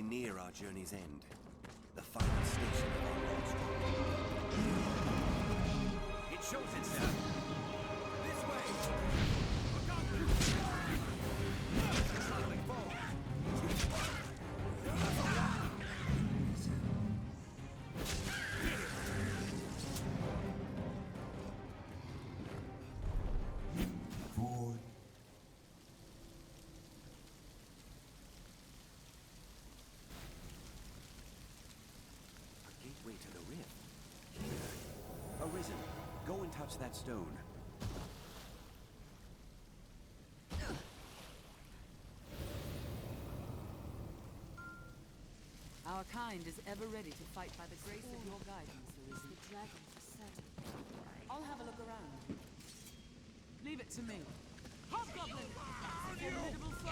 near our journey's end. The final station of our road. It shows itself. This way! Look out! Suddenly fall! Forward. Gateway to the rift. Arisen, go and touch that stone. Our kind is ever ready to fight by the grace of your guidance, Arisen. The dragon for certain. I'll have a look around. Leave it to me. Hobgoblin! Formidable foe!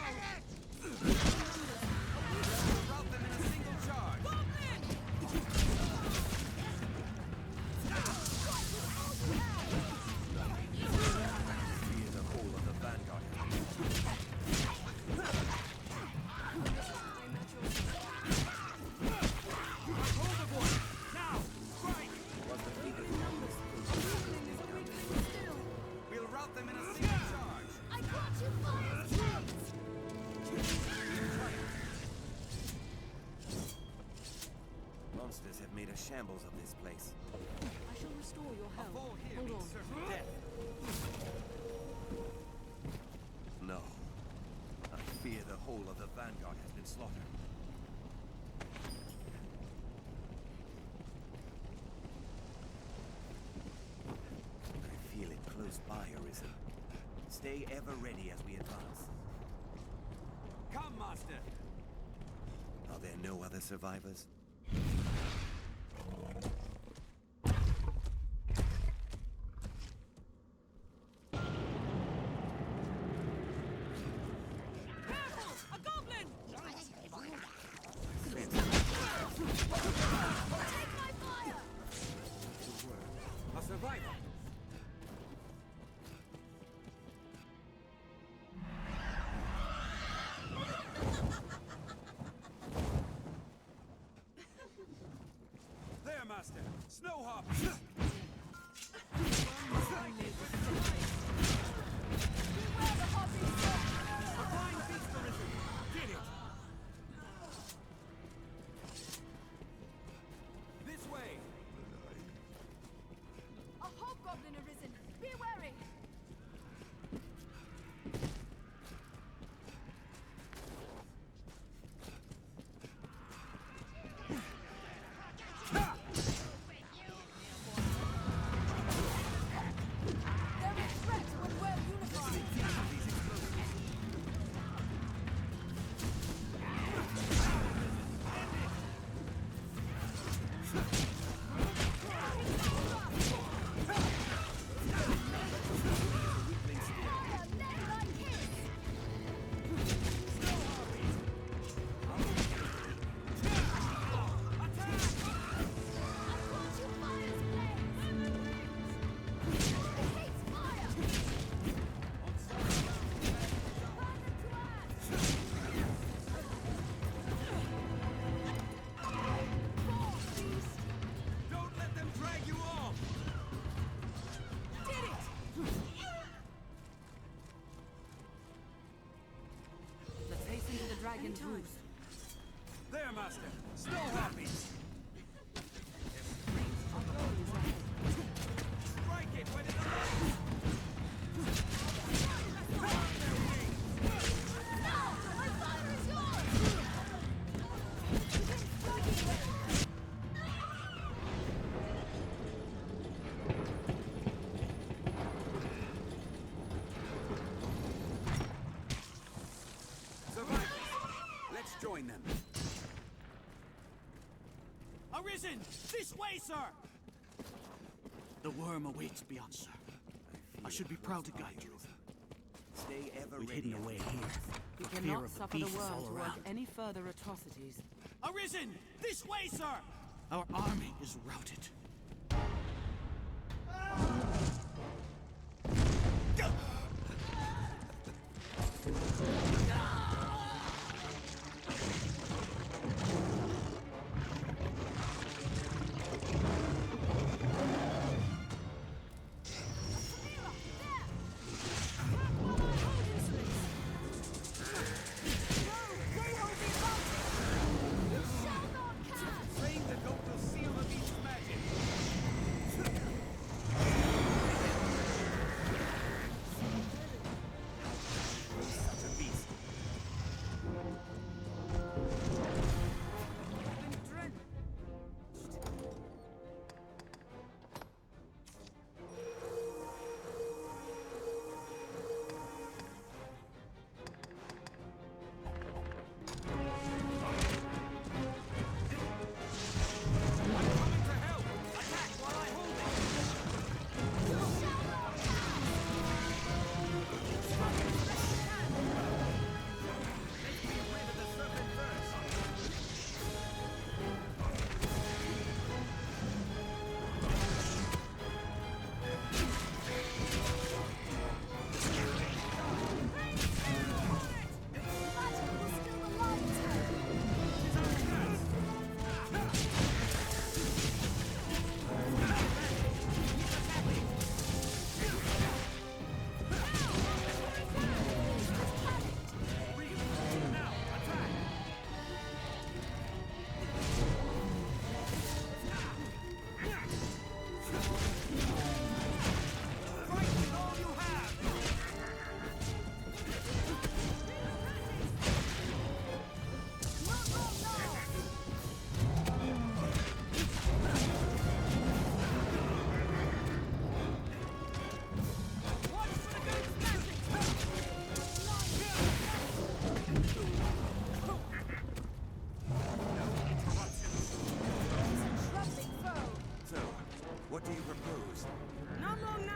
Rout them in a single charge! Goblin! Fear the whole of the vanguard. Hold the boy! Now! Strike! Was the fleet of numbers? We'll rout them in a single charge! I brought you fire's plates! Monsters have made a shambles of this place. I shall restore your A health. fall here Hold means on. certain death. No. I fear the whole of the vanguard has been slaughtered. I feel it close by, Arisen. Stay ever ready as we advance. Come, Master! Are there no other survivors? A goblin! Take my fire! A survivor! There, Master! Snow hop! Beware the hopping storm! A flying beast, Arisen! Did it! This way! A hobgoblin arisen! Be wary! There is threat when wear uniform! Fire, let like his! I brought you fire's blaze! It hates fire! Burn them to ash! Fall, beast! Don't let them drag you off! Did it! Let's hasten to the dragon's roost. There, Master! Snow hopping! Our goal is ahead. Strike it when it's alive! Now! My fire is yours! Begin striking them! Survivors! Let's join them. Arisen! This way, sir! The worm awaits beyond, sir. I should be proud to guide you. Stay ever We've ready. hidden away here. We for fear cannot of the suffer the beasts worm all to work around. any further atrocities. Arisen! This way, sir! Our army is routed. What do you propose? Not long now.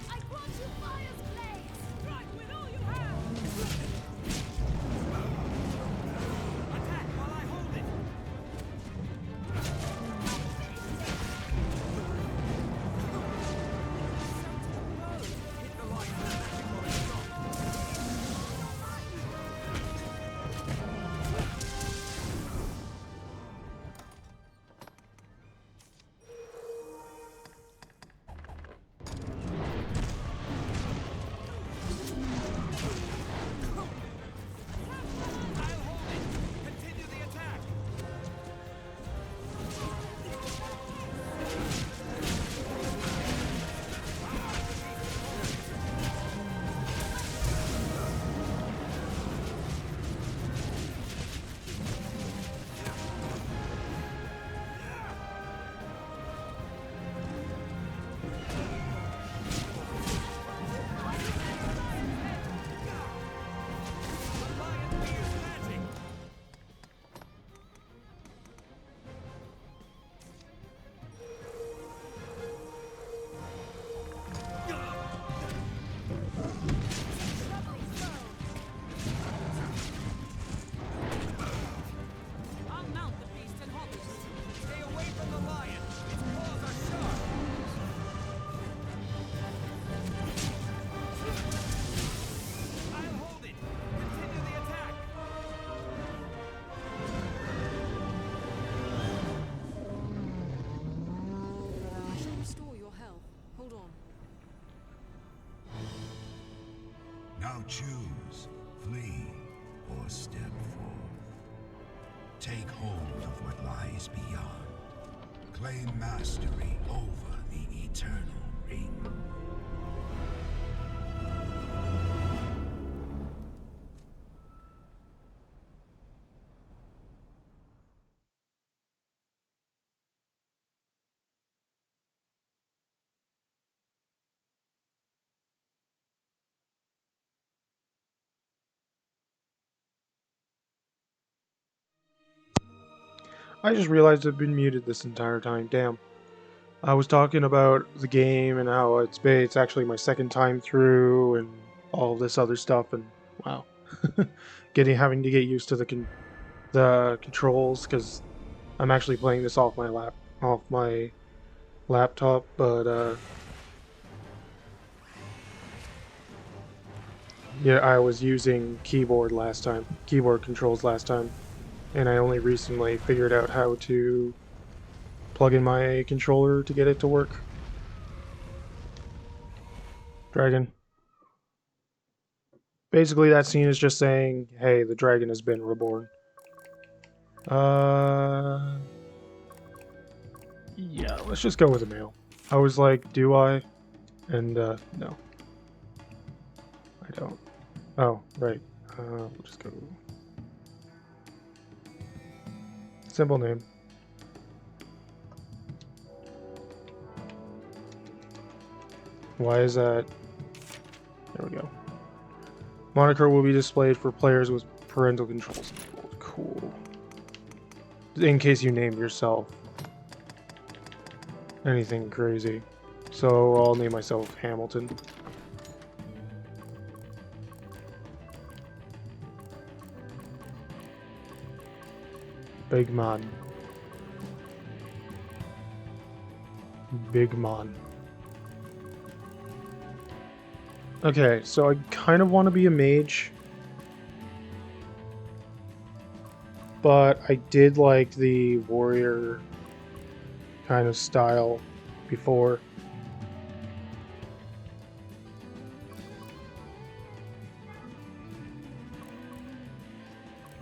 I grant you fire's blaze! Strike with all you have! Attack while I hold it! Hit the line before it stops. I'll hold it! Continue the attack! The lion fears magic! I'll mount the beast and hold it. Stay away from the lion! Its claws are sharp! I'll hold it! Continue the attack! I shall restore your health. Hold on. Now choose, flee, or step forth. Take hold of what lies beyond. Claim mastery over the eternal ring. I just realized I've been muted this entire time. Damn. I was talking about the game and how it's actually my second time through and all this other stuff, and wow, having to get used to the controls because I'm actually playing this off my laptop, but yeah, I was using keyboard controls last time, and I only recently figured out how to plug in my controller to get it to work. Dragon. Basically, that scene is just saying, hey, the dragon has been reborn. Yeah, let's just go with the male. I was like, do I? And, no. I don't. Oh, right. We'll just go. Simple name. Why is that? There we go. Moniker will be displayed for players with parental controls enabled. Cool. In case you name yourself anything crazy. So I'll name myself Hamilton. Big man. Big man. Okay, so I kind of want to be a mage. But I did like the warrior kind of style before.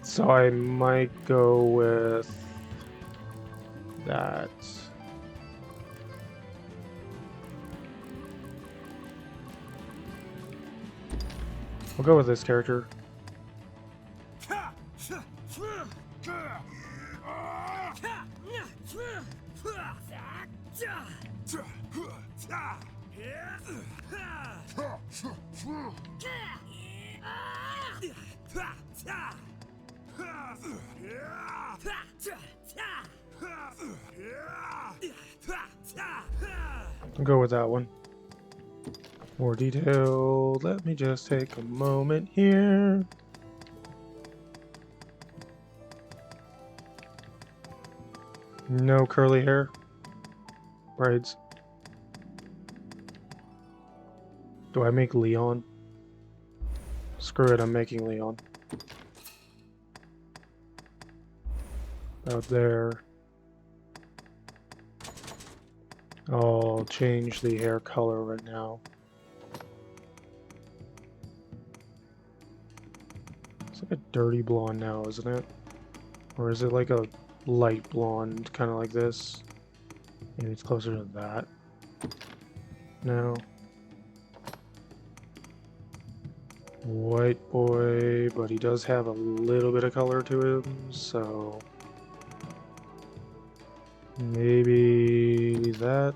So I might go with that. We'll go with this character. I'll go with that one. More detail. Let me just take a moment here. No curly hair. Braids. Do I make Leon? Screw it, I'm making Leon. About there. I'll change the hair color right now. It's like a dirty blonde now, isn't it? Or is it like a light blonde, kind of like this? Maybe it's closer to that. No. White boy, but he does have a little bit of color to him, so maybe that.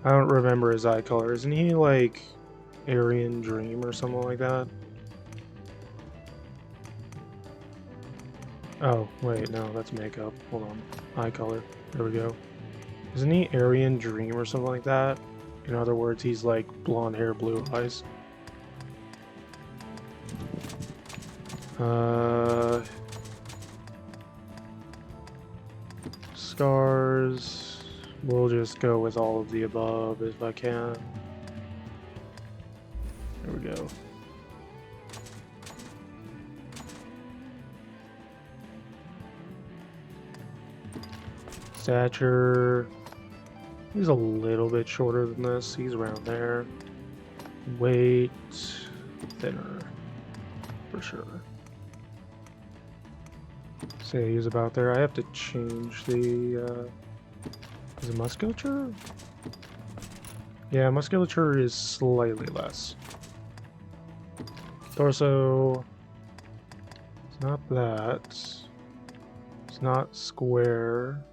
I don't remember his eye color. Isn't he like Aryan Dream or something like that? Oh, wait, no, that's makeup. Hold on. Eye color. There we go. Isn't he Aryan Dream or something like that? In other words, he's like blonde hair, blue eyes. Scars. We'll just go with all of the above if I can. There we go. Stature. He's a little bit shorter than this. He's around there. Weight. Thinner. For sure. Say he's about there. I have to change the... is it musculature? Yeah, musculature is slightly less. Torso. It's not that. It's not square.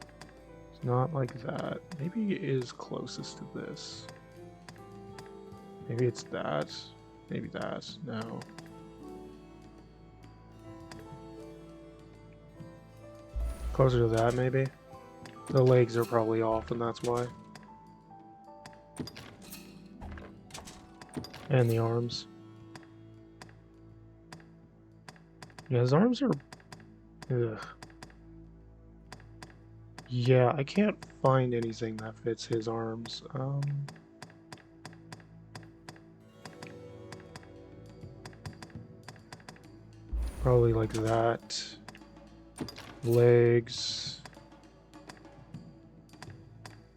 It's not like that. Maybe it is closest to this. Maybe it's that. Maybe that. No. Closer to that, maybe. The legs are probably off, and that's why. And the arms. Yeah, his arms are... Ugh. Yeah, I can't find anything that fits his arms. Probably like that. Legs.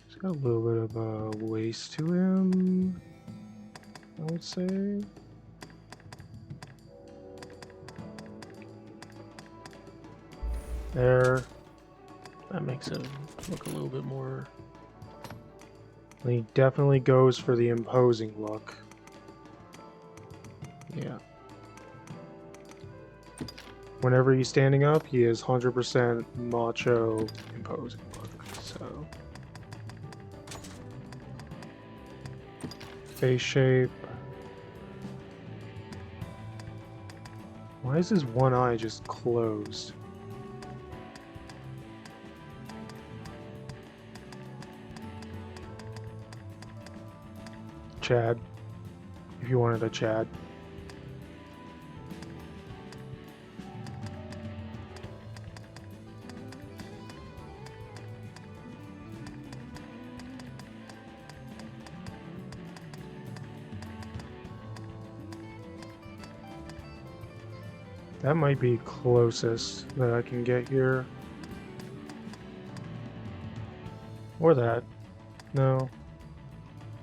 He's got a little bit of a waist to him, I would say. There. That makes him look a little bit more... He definitely goes for the imposing look. Yeah. Whenever he's standing up, he is 100% macho, imposing look, so... Face shape... Why is his one eye just closed? Chad. If you wanted a Chad. That might be closest that I can get here. Or that. No.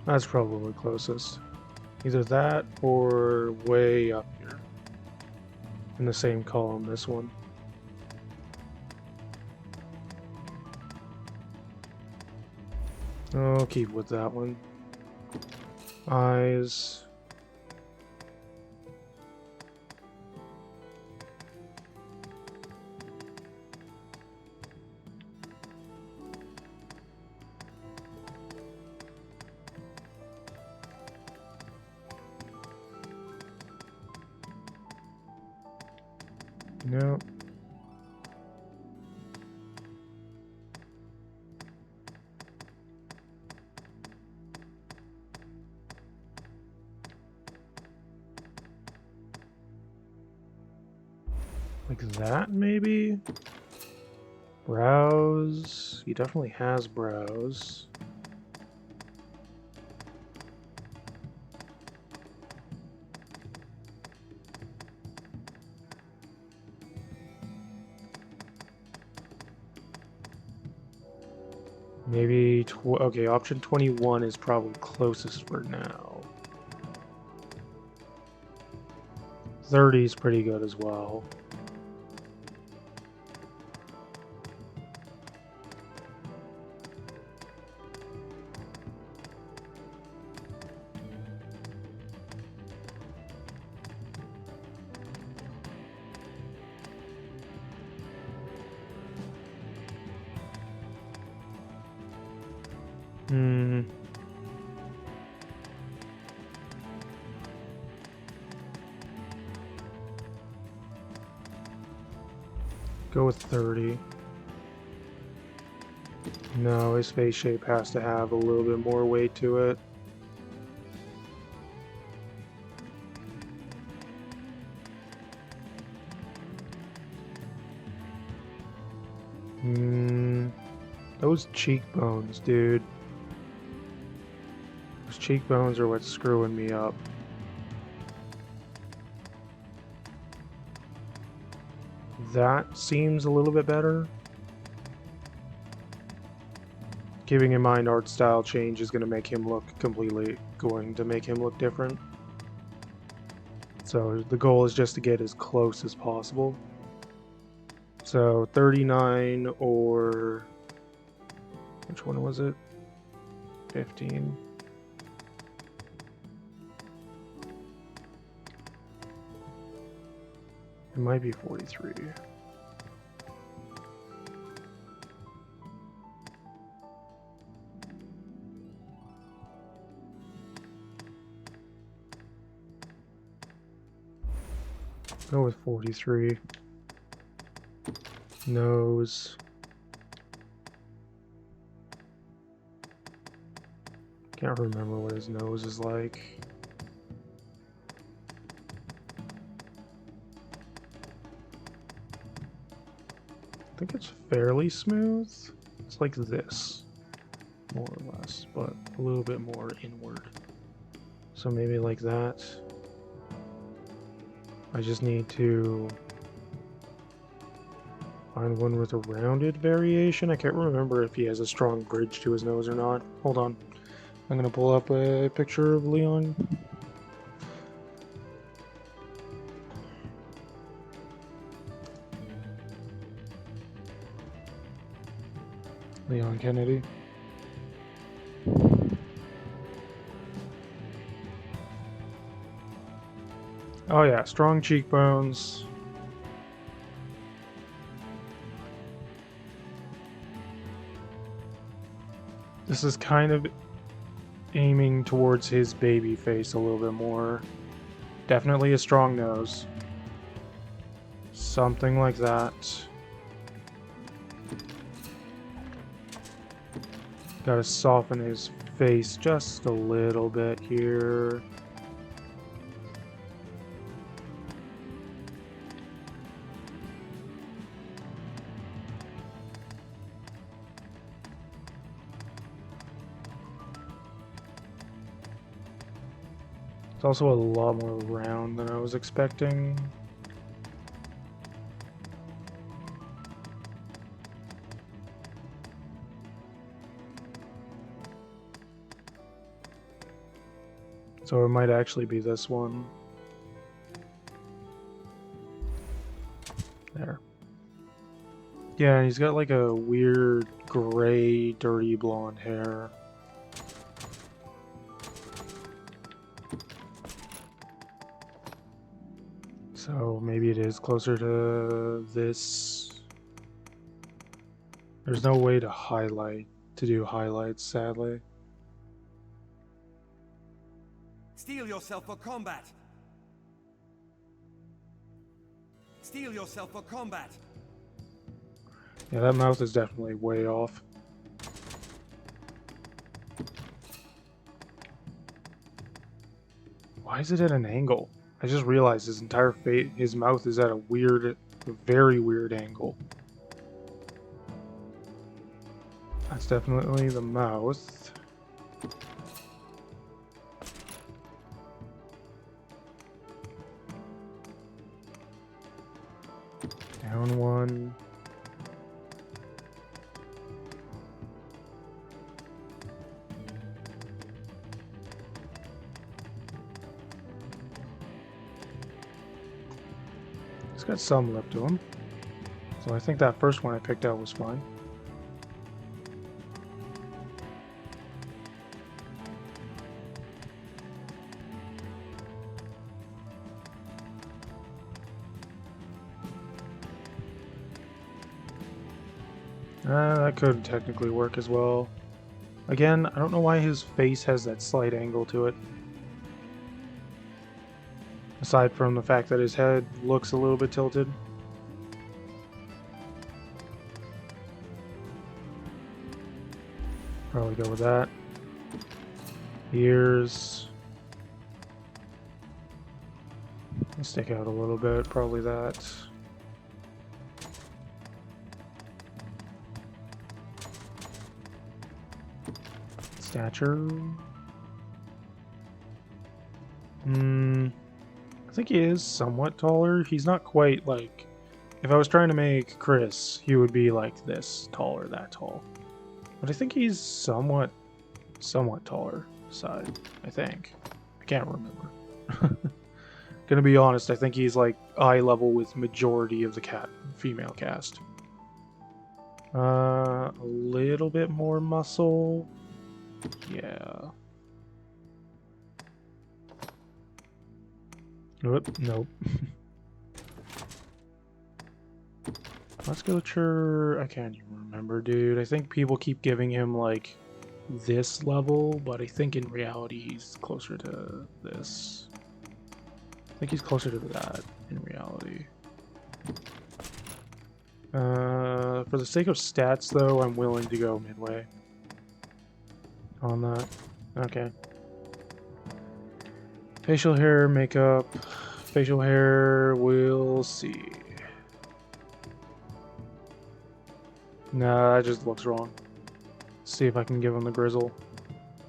That's probably closest. Either that or way up here. In the same column, this one. I'll keep with that one. Eyes. No. Like that, maybe? Brows. He definitely has brows. Maybe, okay, option 21 is probably closest for now. 30 is pretty good as well. Go with 30. No, his face shape has to have a little bit more weight to it. Those cheekbones, dude. Those cheekbones are what's screwing me up. That seems a little bit better. Keeping in mind art style change is going to make him look different. So the goal is just to get as close as possible. So 39 or... which one was it? 15. It might be 43. Go with 43. Nose. Can't remember what his nose is like. I think it's fairly smooth. It's like this, more or less, but a little bit more inward. So maybe like that. I just need to find one with a rounded variation. I can't remember if he has a strong bridge to his nose or not. Hold on. I'm gonna pull up a picture of Leon. Leon Kennedy. Oh yeah, strong cheekbones. This is kind of aiming towards his baby face a little bit more. Definitely a strong nose. Something like that. Gotta soften his face just a little bit here. It's also a lot more round than I was expecting. So it might actually be this one. There. Yeah, he's got like a weird gray, dirty blonde hair. So maybe it is closer to this. There's no way to do highlights, sadly. Steel yourself for combat. Steel yourself for combat. Yeah, that mouth is definitely way off. Why is it at an angle? I just realized his entire face, his mouth is at a weird, very weird angle. That's definitely the mouth. Down one. He's got some lip to him. So I think that first one I picked out was fine. That could technically work as well. Again, I don't know why his face has that slight angle to it. Aside from the fact that his head looks a little bit tilted. Probably go with that. Ears. Stick out a little bit, probably that. Stature. I think he is somewhat taller. He's not quite like... If I was trying to make Chris, he would be like this, taller, that tall. But I think he's somewhat taller side, I think. I can't remember. Gonna be honest, I think he's like eye level with majority of the female cast. A little bit more muscle. Yeah. Nope. Musculature, I can't even remember, dude. I think people keep giving him like this level, but I think in reality he's closer to this. I think he's closer to that in reality. For the sake of stats, though, I'm willing to go midway on that. Okay. Facial hair, makeup. Facial hair, we'll see. Nah, that just looks wrong. Let's see if I can give him the grizzle.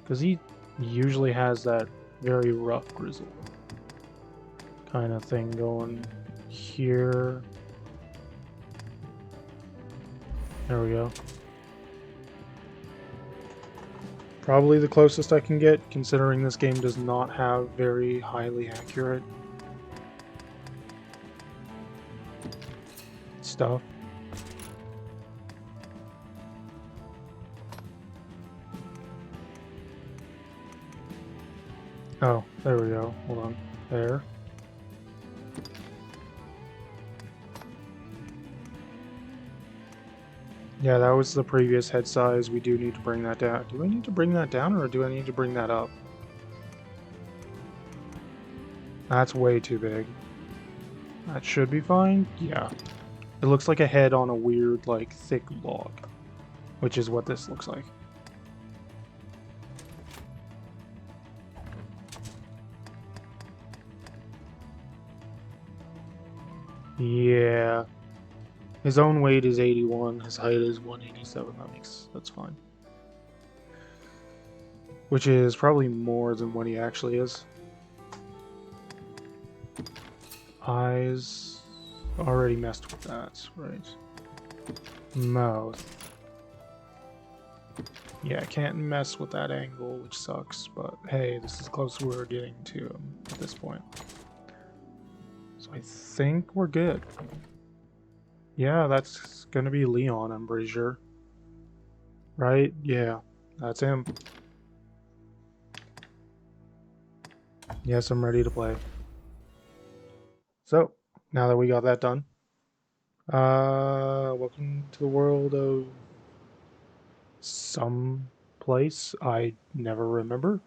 Because he usually has that very rough grizzle kind of thing going here. There we go. Probably the closest I can get, considering this game does not have very highly accurate stuff. Oh, there we go. Hold on. There. Yeah, that was the previous head size. We do need to bring that down. Do I need to bring that down, or do I need to bring that up? That's way too big. That should be fine. Yeah. It looks like a head on a weird, like, thick log. Which is what this looks like. Yeah. His own weight is 81, his height is 187, that's fine. Which is probably more than what he actually is. Eyes, already messed with that, right. Mouth. Yeah, I can't mess with that angle, which sucks, but hey, this is close to where we're getting to at this point. So I think we're good. Yeah, that's gonna be Leon, I'm pretty sure. Right? Yeah, that's him. Yes, I'm ready to play. So, now that we got that done, welcome to the world of some place I never remember.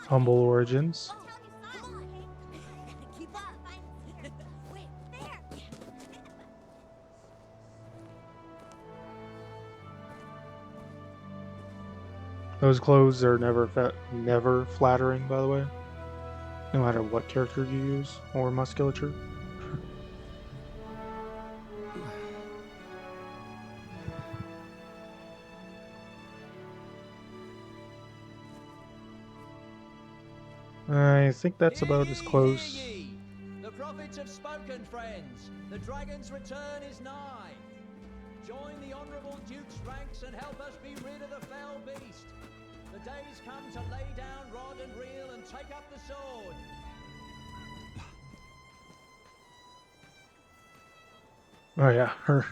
Humble origins. Keep up. Wait, there. Those clothes are never flattering, by the way. No matter what character you use or musculature. I think that's about as close. Hear ye. The prophets have spoken, friends. The dragon's return is nigh. Join the honourable Duke's ranks and help us be rid of the fell beast. The day's come to lay down rod and reel and take up the sword. Oh yeah, her.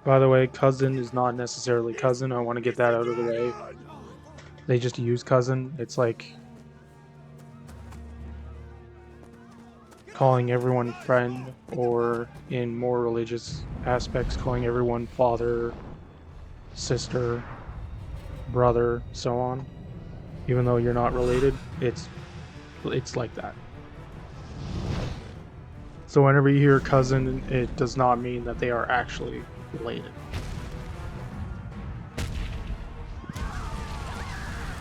By the way, cousin is not necessarily cousin. I want to get that out of the way. They just use cousin. It's like calling everyone friend, or in more religious aspects, calling everyone father, sister, brother, so on. Even though you're not related, it's like that. So whenever you hear cousin, it does not mean that they are actually related.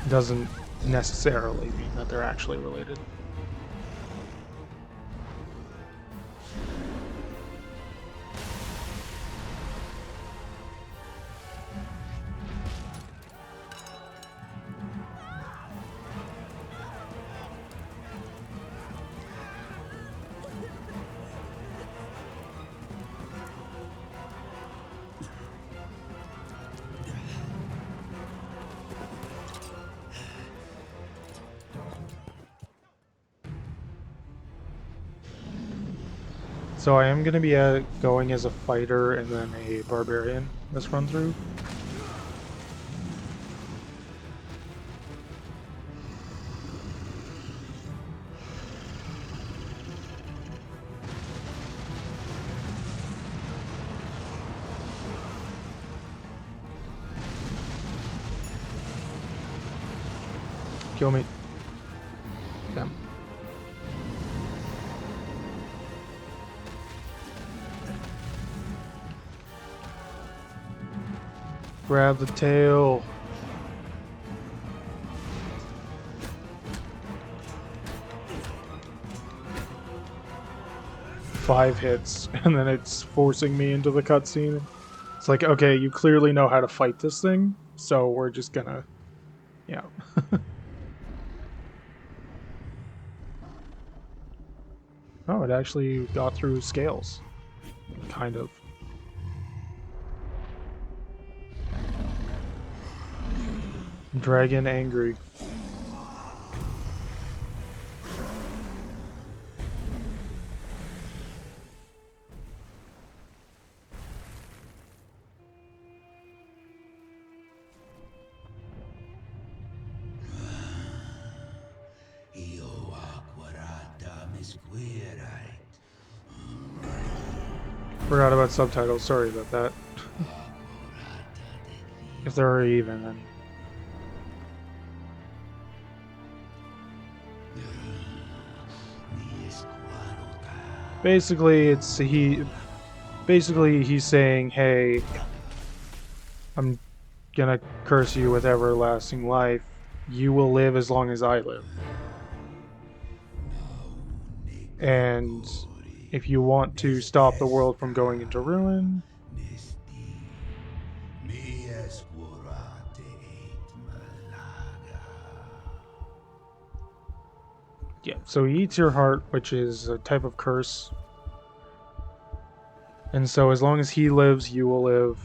It doesn't necessarily mean that they're actually related. So I am going to be going as a fighter and then a barbarian this run through. Kill me. Damn. Grab the tail. Five hits, and then it's forcing me into the cutscene. It's like, okay, you clearly know how to fight this thing, so we're just gonna, yeah. Oh, it actually got through scales. Kind of. Dragon angry. Forgot about subtitles, sorry about that. If there are even any. Basically, he's saying, hey, I'm gonna curse you with everlasting life. You will live as long as I live. And if you want to stop the world from going into ruin, Yeah, so he eats your heart, which is a type of curse. And so as long as he lives, you will live,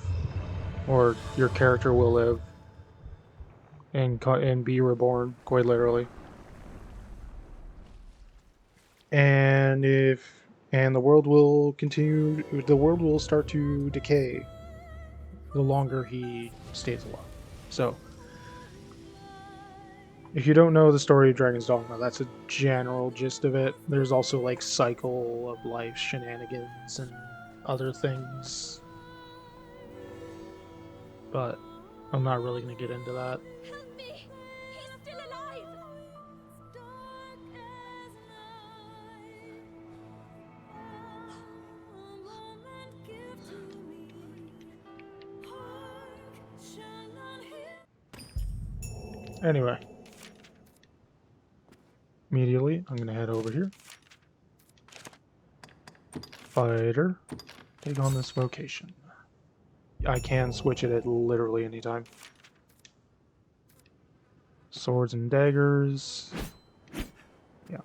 or your character will live, and be reborn, quite literally. And the world will continue, the world will start to decay the longer he stays alive. So, if you don't know the story of Dragon's Dogma, that's a general gist of it. There's also like cycle of life shenanigans and other things, but I'm not really going to get into that. Help me! He's still alive! Anyway, immediately I'm going to head over here. Fighter, take on this vocation. I can switch it at literally any time. Swords and daggers. Yeah.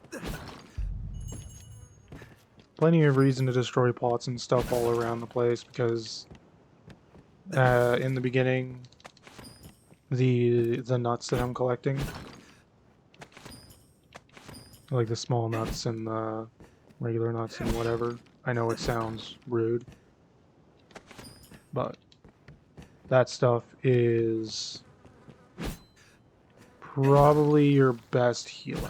Plenty of reason to destroy pots and stuff all around the place because in the beginning, the nuts that I'm collecting, like the small nuts and the regular nuts and whatever. I know it sounds rude, but that stuff is probably your best healing.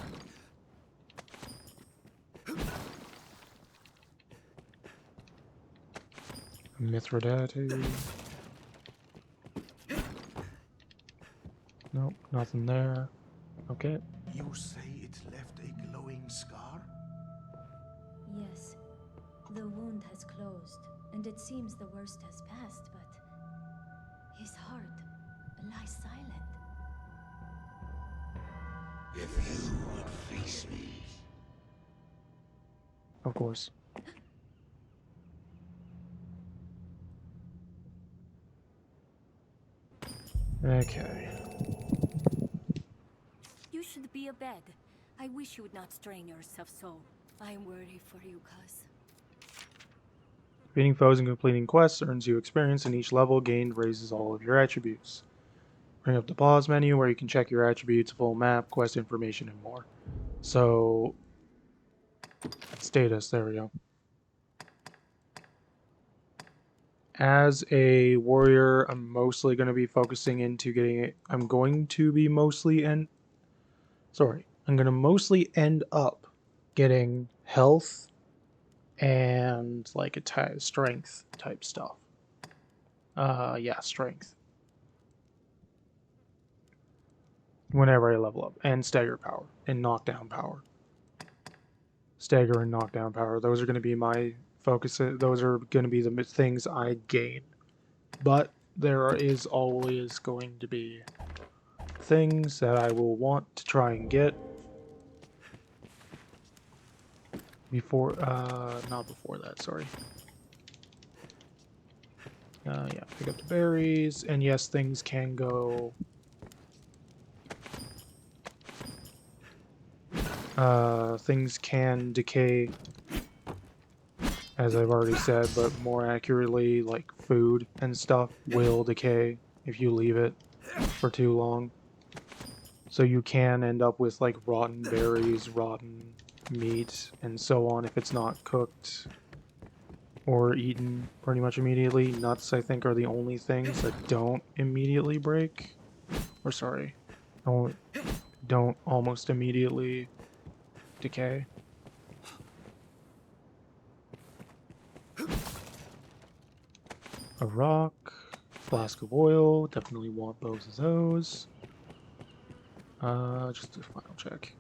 Mithridate. Nope, nothing there. Okay. You say it left a glowing scar? Yes. The wound has closed, and it seems the worst has passed, but his heart lies silent. If you would face me. Of course. Okay. You should be abed. I wish you would not strain yourself so. I'm worried for you, cuz. Defeating foes and completing quests earns you experience, and each level gained raises all of your attributes. Bring up the pause menu where you can check your attributes, full map, quest information, and more. So, status, there we go. As a warrior, I'm mostly going to be focusing into getting it. I'm going to mostly end up getting health and like a strength type stuff. Yeah, strength. Whenever I level up, and stagger power and knockdown power. Stagger and knockdown power. Those are going to be my focus. Those are going to be the things I gain. But there is always going to be things that I will want to try and get before, not before that, sorry. Yeah, pick up the berries, and yes, things can go. Things can decay, as I've already said, but more accurately, like food and stuff will decay if you leave it for too long. So you can end up with like rotten berries, rotten meat, and so on if it's not cooked or eaten pretty much immediately. Nuts, I think, are the only things that don't immediately break. Or sorry, don't almost immediately decay. A rock, flask of oil, definitely want both of those. Just a final check.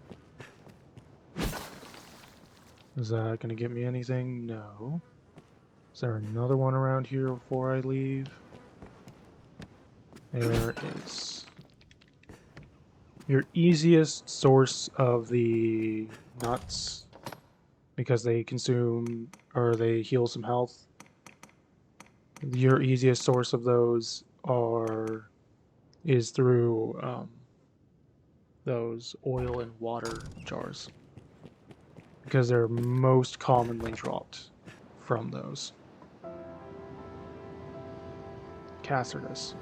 Is that gonna get me anything? No. Is there another one around here before I leave? There is. Your easiest source of the nuts, because they consume, or they heal some health. Your easiest source of those is through those oil and water jars. because they're most commonly dropped from those. Cassidus.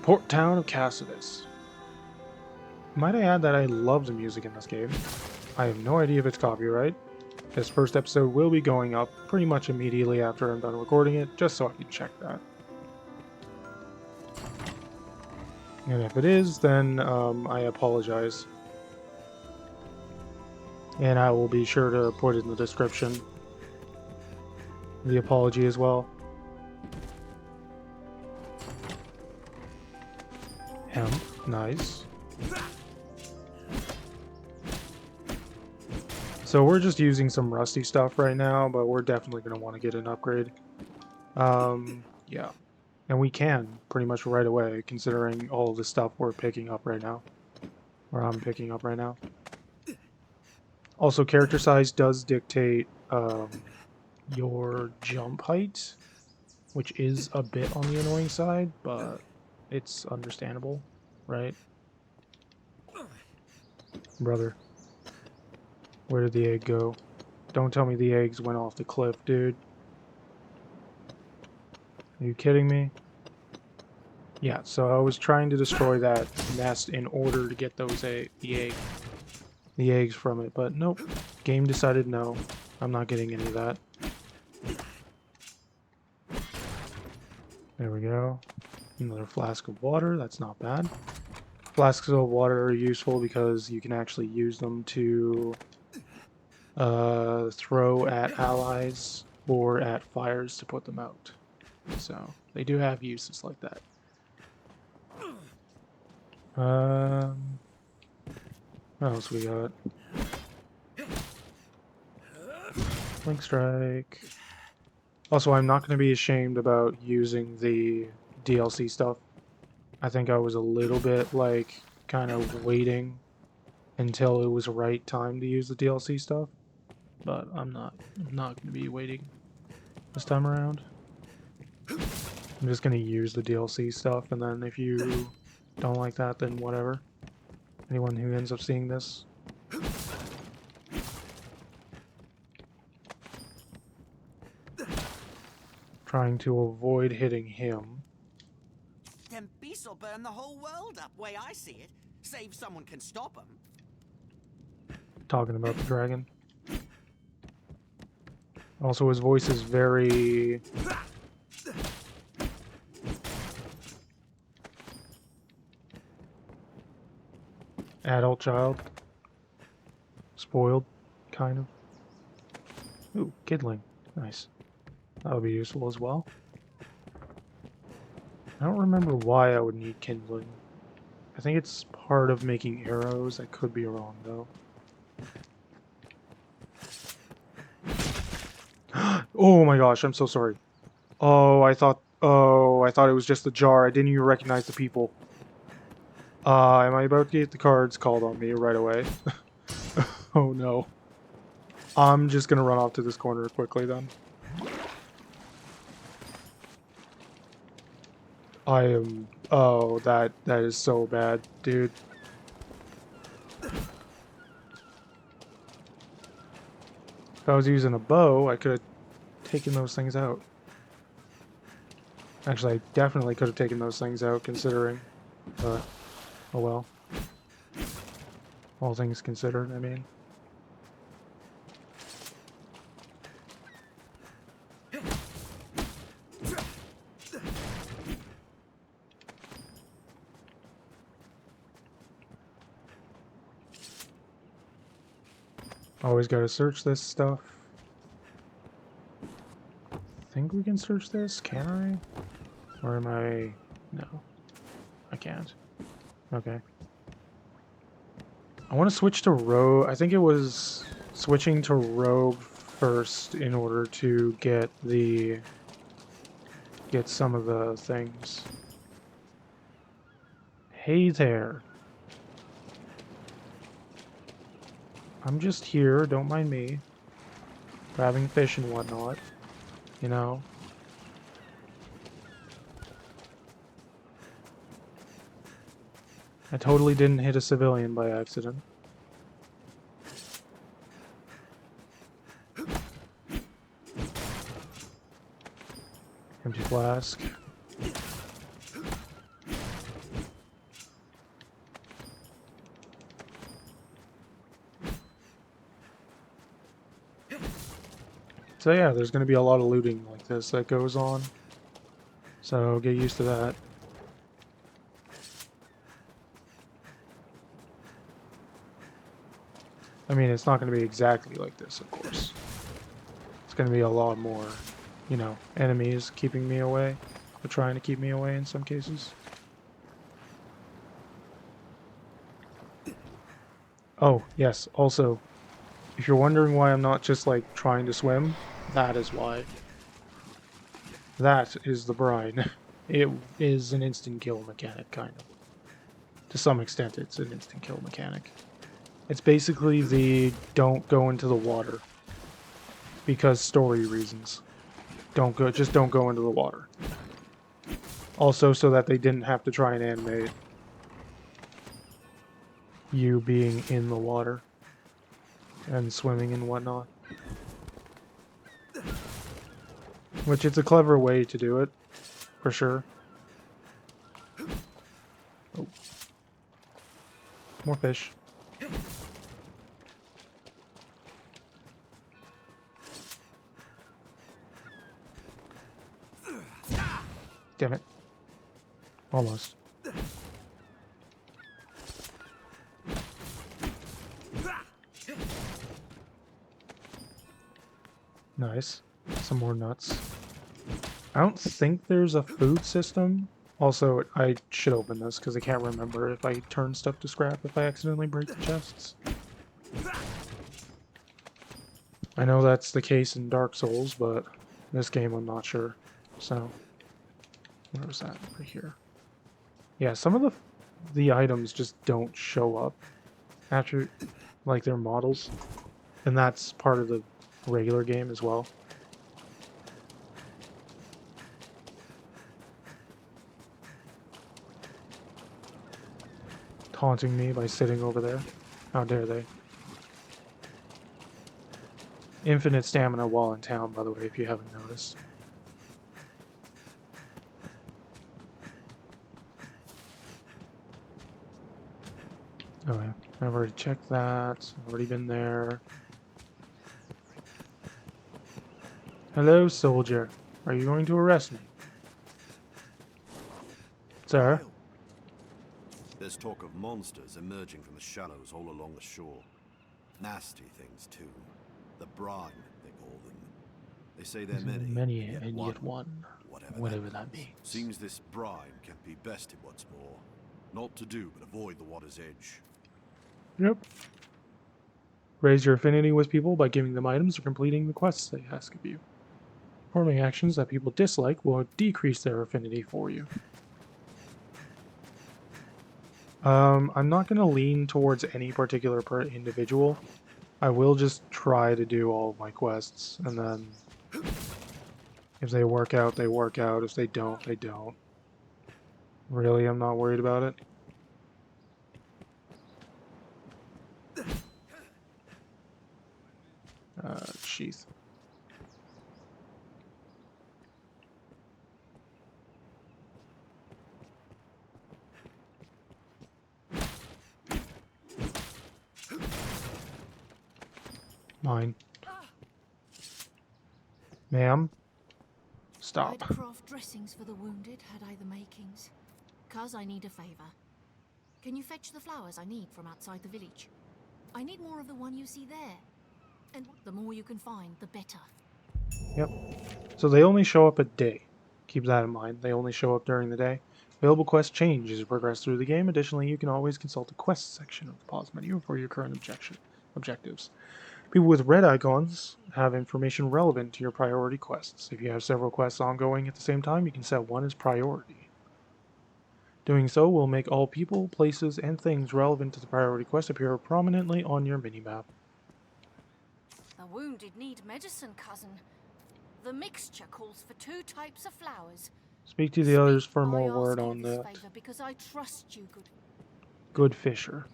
Port town of Cassidus. Might I add that I love the music in this game. I have no idea if it's copyright. This first episode will be going up pretty much immediately after I'm done recording it, just so I can check that. And if it is, then I apologize. And I will be sure to put in the description the apology as well. Nice. So we're just using some rusty stuff right now, but we're definitely going to want to get an upgrade. Yeah. And we can pretty much right away, considering all of the stuff we're picking up right now. Or I'm picking up right now. Also, character size does dictate your jump height, which is a bit on the annoying side, but it's understandable, right? Brother. Where did the egg go? Don't tell me the eggs went off the cliff, dude. Are you kidding me? Yeah, so I was trying to destroy that nest in order to get those the eggs from it, but nope. Game decided no. I'm not getting any of that. There we go. Another flask of water, that's not bad. Flasks of water are useful because you can actually use them to throw at allies or at fires to put them out. So, they do have uses like that. What else we got? Link Strike. Also, I'm not going to be ashamed about using the DLC stuff. I think I was a little bit, like, kind of waiting until it was the right time to use the DLC stuff. But I'm not going to be waiting this time around. I'm just going to use the DLC stuff, and then if you don't like that, then whatever. Anyone who ends up seeing this. Trying to avoid hitting him. Them beasts will burn the whole world up, way I see it. Save someone can stop them. Talking about the dragon. Also, his voice is very... adult child. Spoiled, kind of. Ooh, Kidling. Nice. That would be useful as well. I don't remember why I would need kindling. I think it's part of making arrows. I could be wrong, though. Oh my gosh, I'm so sorry. Oh, I thought it was just the jar. I didn't even recognize the people. Am I about to get the cards called on me right away? Oh no. I'm just gonna run off to this corner quickly then. I am... oh, that is so bad, dude. If I was using a bow, I could have taken those things out. Actually, I definitely could have taken those things out, considering... oh well. All things considered, I mean. Always gotta search this stuff. Think we can search this? Can I? Or am I... no. I can't. Okay. I want to switch to rogue. I think it was switching to rogue first in order to get some of the things. Hey there. I'm just here, don't mind me. Grabbing fish and whatnot. You know. I totally didn't hit a civilian by accident. flask. So yeah, there's going to be a lot of looting like this that goes on. So get used to that. I mean, it's not going to be exactly like this, of course. It's going to be a lot more, you know, enemies keeping me away, or trying to keep me away in some cases. Oh, yes, also, if you're wondering why I'm not just, like, trying to swim, that is why. That is the brine. It is an instant kill mechanic, kind of. To some extent, it's an instant kill mechanic. It's basically the don't go into the water. Because story reasons. Just don't go into the water. Also, so that they didn't have to try and animate you being in the water. And swimming and whatnot. Which it's a clever way to do it, for sure. Oh. More fish. Damn it. Almost. Nice. Some more nuts. I don't think there's a food system. Also, I should open this because I can't remember if I turn stuff to scrap if I accidentally break the chests. I know that's the case in Dark Souls, but this game I'm not sure. So, where was that? Right here. Yeah, some of the items just don't show up after, like, they're models. And that's part of the regular game as well. Taunting me by sitting over there. How dare they. Infinite stamina while in town, by the way, if you haven't noticed. Okay, I've already checked that. I've already been there. Hello, soldier. Are you going to arrest me? Sir? There's talk of monsters emerging from the shallows all along the shore. Nasty things, too. The brine, they call them. They say they're many, and yet one. Whatever that means. Seems this brine can be bested once more. Not to do, but avoid the water's edge. Yep. Raise your affinity with people by giving them items or completing the quests they ask of you. Performing actions that people dislike will decrease their affinity for you. I'm not going to lean towards any particular individual. I will just try to do all of my quests, and then if they work out, they work out. If they don't, they don't. Really, I'm not worried about it. Sheath. Mine. Ma'am? Stop. I'd craft dressings for the wounded, had I the makings. Cuz I need a favor. Can you fetch the flowers I need from outside the village? I need more of the one you see there. And the more you can find, the better. Yep. So they only show up at day. Keep that in mind. They only show up during the day. Available quests change as you progress through the game. Additionally, you can always consult the quests section of the pause menu for your current objectives. People with red icons have information relevant to your priority quests. If you have several quests ongoing at the same time, you can set one as priority. Doing so will make all people, places, and things relevant to the priority quest appear prominently on your minimap. The wounded need medicine, cousin. The mixture calls for 2 types of flowers. Speak to the others for more word on that. Because I trust you, Good fisher.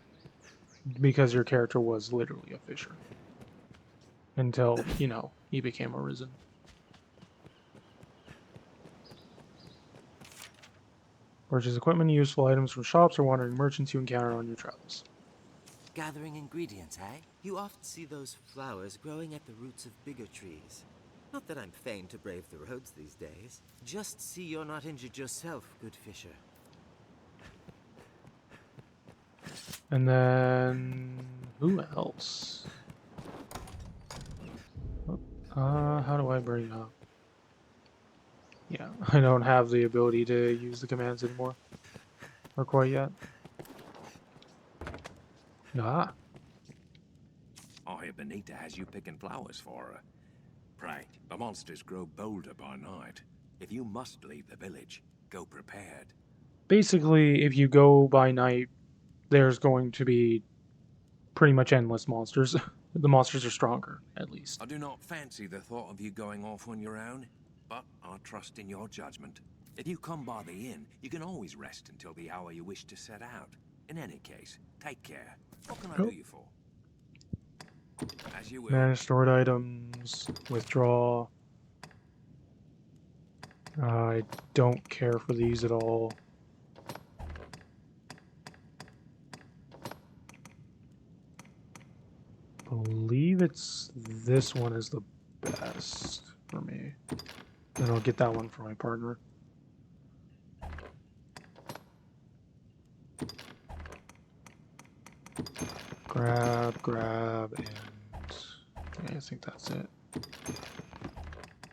Because your character was literally a fisher. Until, you know, he became Arisen. Purchase equipment and useful items from shops or wandering merchants you encounter on your travels. Gathering ingredients, eh? You often see those flowers growing at the roots of bigger trees. Not that I'm fain to brave the roads these days. Just see you're not injured yourself, good fisher. And then... who else? How do I bring up? Yeah, I don't have the ability to use the commands anymore. Or quite yet. Ah. I hear Benita has you picking flowers for her. Pray, the monsters grow bolder by night. If you must leave the village, go prepared. Basically, if you go by night, there's going to be pretty much endless monsters. The monsters are stronger, at least. I do not fancy the thought of you going off on your own, but I trust in your judgment. If you come by the inn, you can always rest until the hour you wish to set out. In any case, take care. What can I do you for? As you will. Manage stored items, withdraw. I don't care for these at all. I believe it's this one is the best for me. Then I'll get that one for my partner. Grab, and yeah, I think that's it.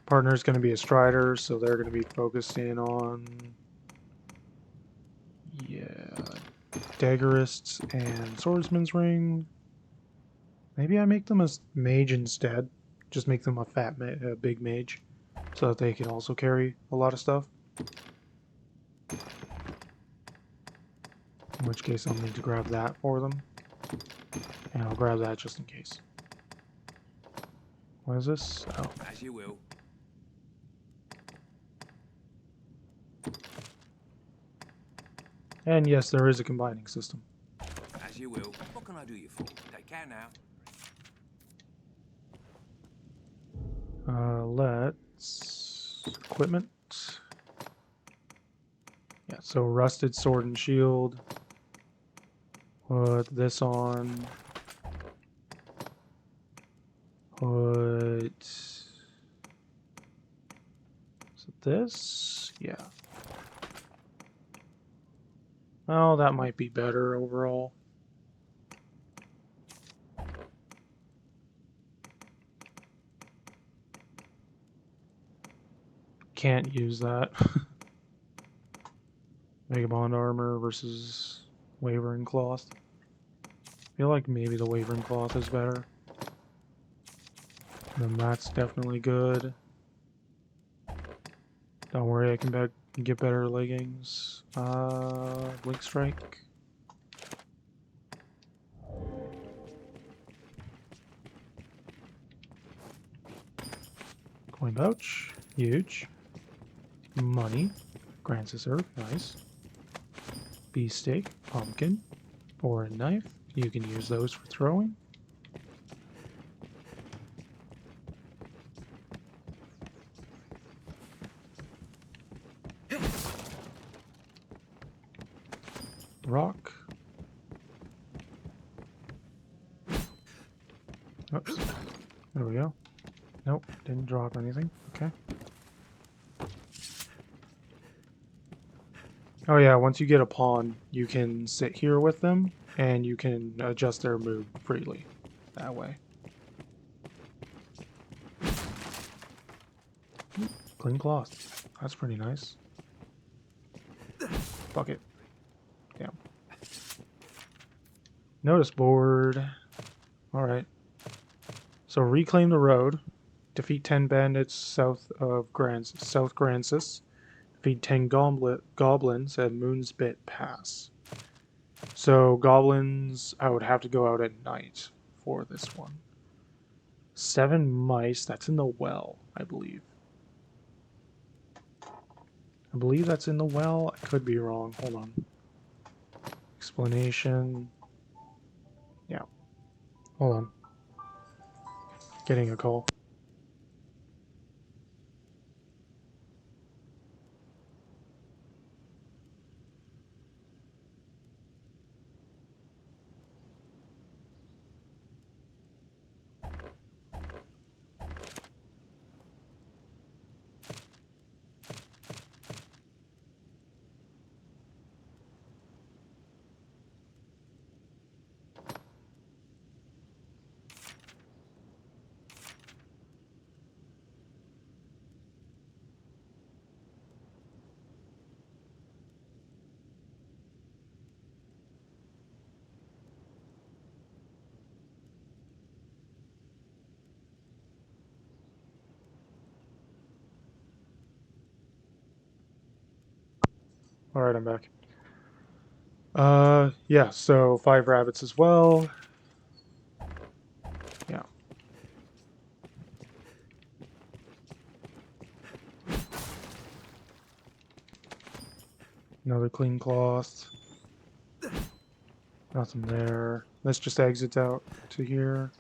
Partner's going to be a strider, so they're going to be focused in on, yeah, daggerists and swordsman's ring. Maybe I make them a mage instead. Just make them a big mage, so that they can also carry a lot of stuff. In which case I'll need to grab that for them. And I'll grab that just in case. What is this? Oh. As you will. And yes, there is a combining system. As you will. What can I do you for? Take care now. Let's... equipment. Yeah, so rusted sword and shield. Put this on. Put... is it this? Yeah. Well, that might be better overall. Can't use that. Vagabond armor versus wavering cloth. I feel like maybe the wavering cloth is better. Then that's definitely good. Don't worry, I can get better leggings. Blink strike. Coin pouch, huge. Money, grants us herb, nice. Beefsteak, pumpkin, or a knife. You can use those for throwing. Rock. Oops. There we go. Nope, didn't drop anything. Okay. Oh yeah, once you get a pawn, you can sit here with them, and you can adjust their mood freely. That way. Clean cloth. That's pretty nice. Bucket. Damn. Notice board. Alright. So reclaim the road. Defeat 10 bandits south of South Grancis. Defeat 10 goblins at Moonspit Pass. So goblins, I would have to go out at night for this one. 7 mice, that's in the well, I believe. I believe that's in the well. I could be wrong. Hold on. Explanation. Yeah. Hold on. Getting a call. Alright, I'm back. Yeah, so 5 rabbits as well. Yeah. Another clean cloth. Nothing there. Let's just exit out to here.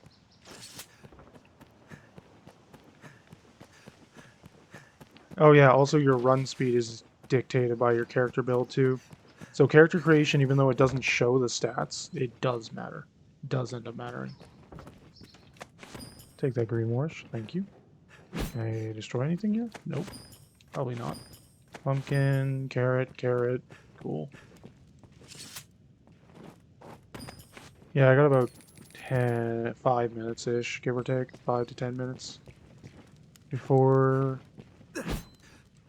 Oh yeah, also your run speed is dictated by your character build too. So character creation, even though it doesn't show the stats, it does matter. It does end up mattering. Take that green wash, thank you. Can I destroy anything here? Nope. Probably not. Pumpkin, carrot, carrot. Cool. Yeah, I got about 5 minutes-ish, give or take. 5 to 10 minutes. Before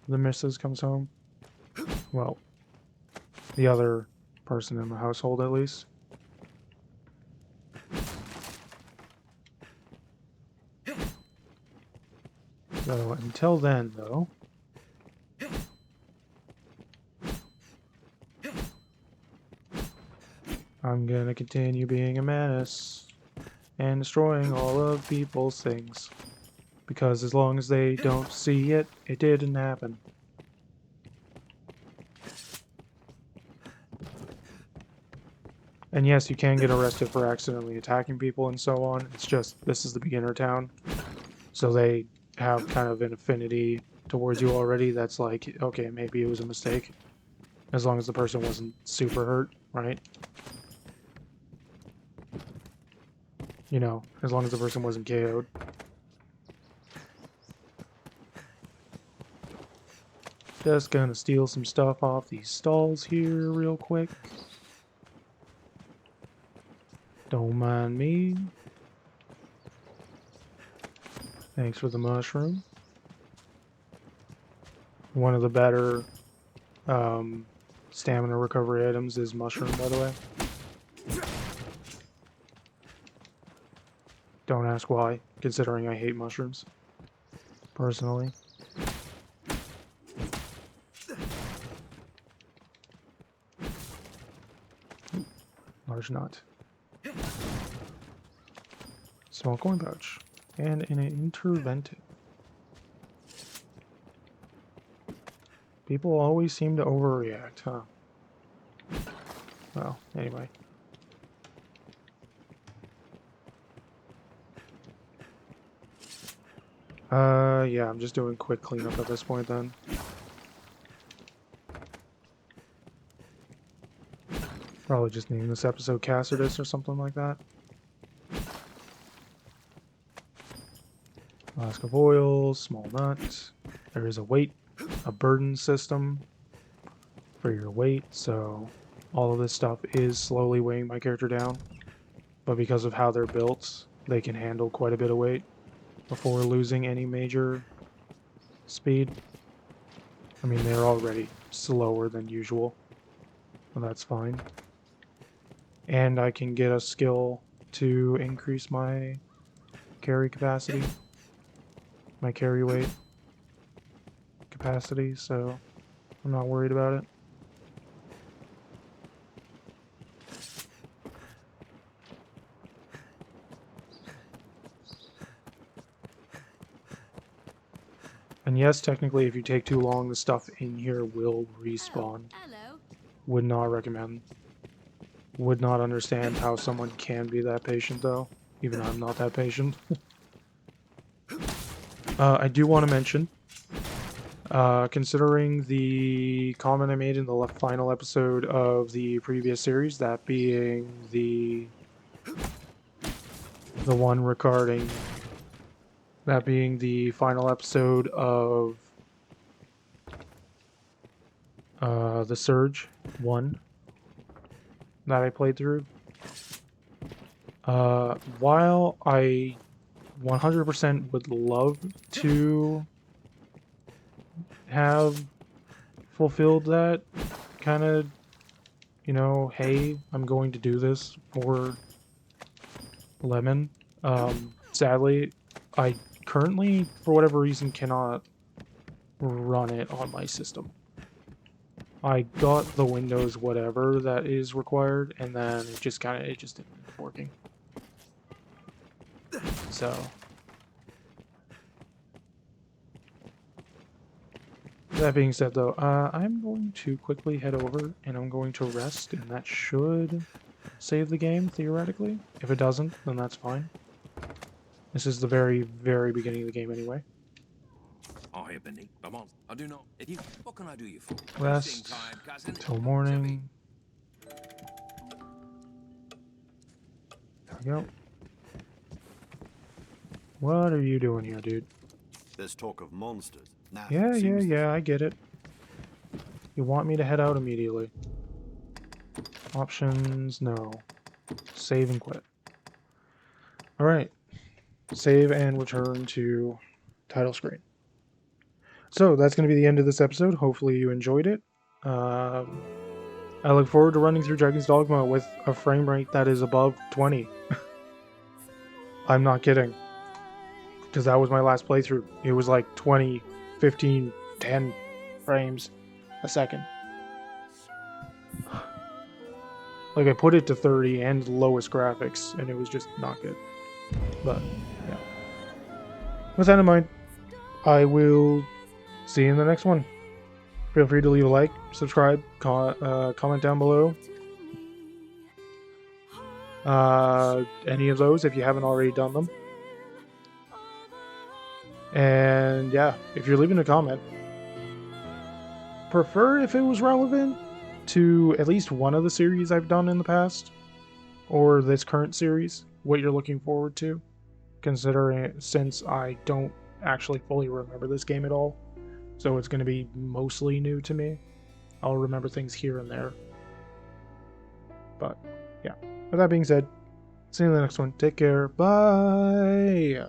the missus comes home. Well, the other person in the household, at least. So, until then, though... I'm gonna continue being a menace and destroying all of people's things. Because as long as they don't see it, it didn't happen. And yes, you can get arrested for accidentally attacking people and so on. It's just, this is the beginner town. So they have kind of an affinity towards you already that's like, okay, maybe it was a mistake. As long as the person wasn't super hurt, right? You know, as long as the person wasn't KO'd. Just gonna steal some stuff off these stalls here real quick. Don't mind me. Thanks for the mushroom. One of the better stamina recovery items is mushroom, by the way. Don't ask why, considering I hate mushrooms. Personally. Ooh, large nut. Small coin pouch. And an interventive. People always seem to overreact, huh? Well, anyway. Yeah, I'm just doing quick cleanup at this point then. Probably just name this episode Cassidy or something like that. Flask of oil, small nut. There is a weight, a burden system for your weight, so all of this stuff is slowly weighing my character down. But because of how they're built, they can handle quite a bit of weight before losing any major speed. I mean, they're already slower than usual, but that's fine. And I can get a skill to increase my carry capacity, my carry weight capacity, so I'm not worried about it. And yes, technically, if you take too long, the stuff in here will respawn. Hello. Would not recommend. Would not understand how someone can be that patient, though. Even I'm not that patient. I do want to mention, considering the comment I made in the final episode of the previous series, that being the one regarding... That being the final episode of the Surge 1 that I played through. While I 100% would love to have fulfilled that kind of, you know, hey, I'm going to do this for Lemon. Sadly, I currently, for whatever reason, cannot run it on my system. I got the Windows whatever that is required, and then it just didn't end up working. So that being said, though, I'm going to quickly head over and I'm going to rest, and that should save the game theoretically. If it doesn't, then that's fine. This is the very, very beginning of the game anyway. I hear beneath. Come on. I do not. If you, what can I do you for? Rest till morning. There we go. What are you doing here, dude? There's talk of monsters. Now, Yeah, I get it. You want me to head out immediately. Options, no. Save and quit. Alright. Save and return to title screen. So, that's going to be the end of this episode. Hopefully you enjoyed it. I look forward to running through Dragon's Dogma with a frame rate that is above 20. I'm not kidding. Because that was my last playthrough. It was like 20, 15, 10 frames a second. Like, I put it to 30 and lowest graphics, and it was just not good. But, yeah. With that in mind, I will see you in the next one. Feel free to leave a like, subscribe, comment down below. Any of those if you haven't already done them. And yeah, if you're leaving a comment, prefer if it was relevant to at least one of the series I've done in the past, or this current series, what you're looking forward to, considering since I don't actually fully remember this game at all, so it's going to be mostly new to me. I'll remember things here and there. But yeah, with that being said, see you in the next one. Take care. Bye.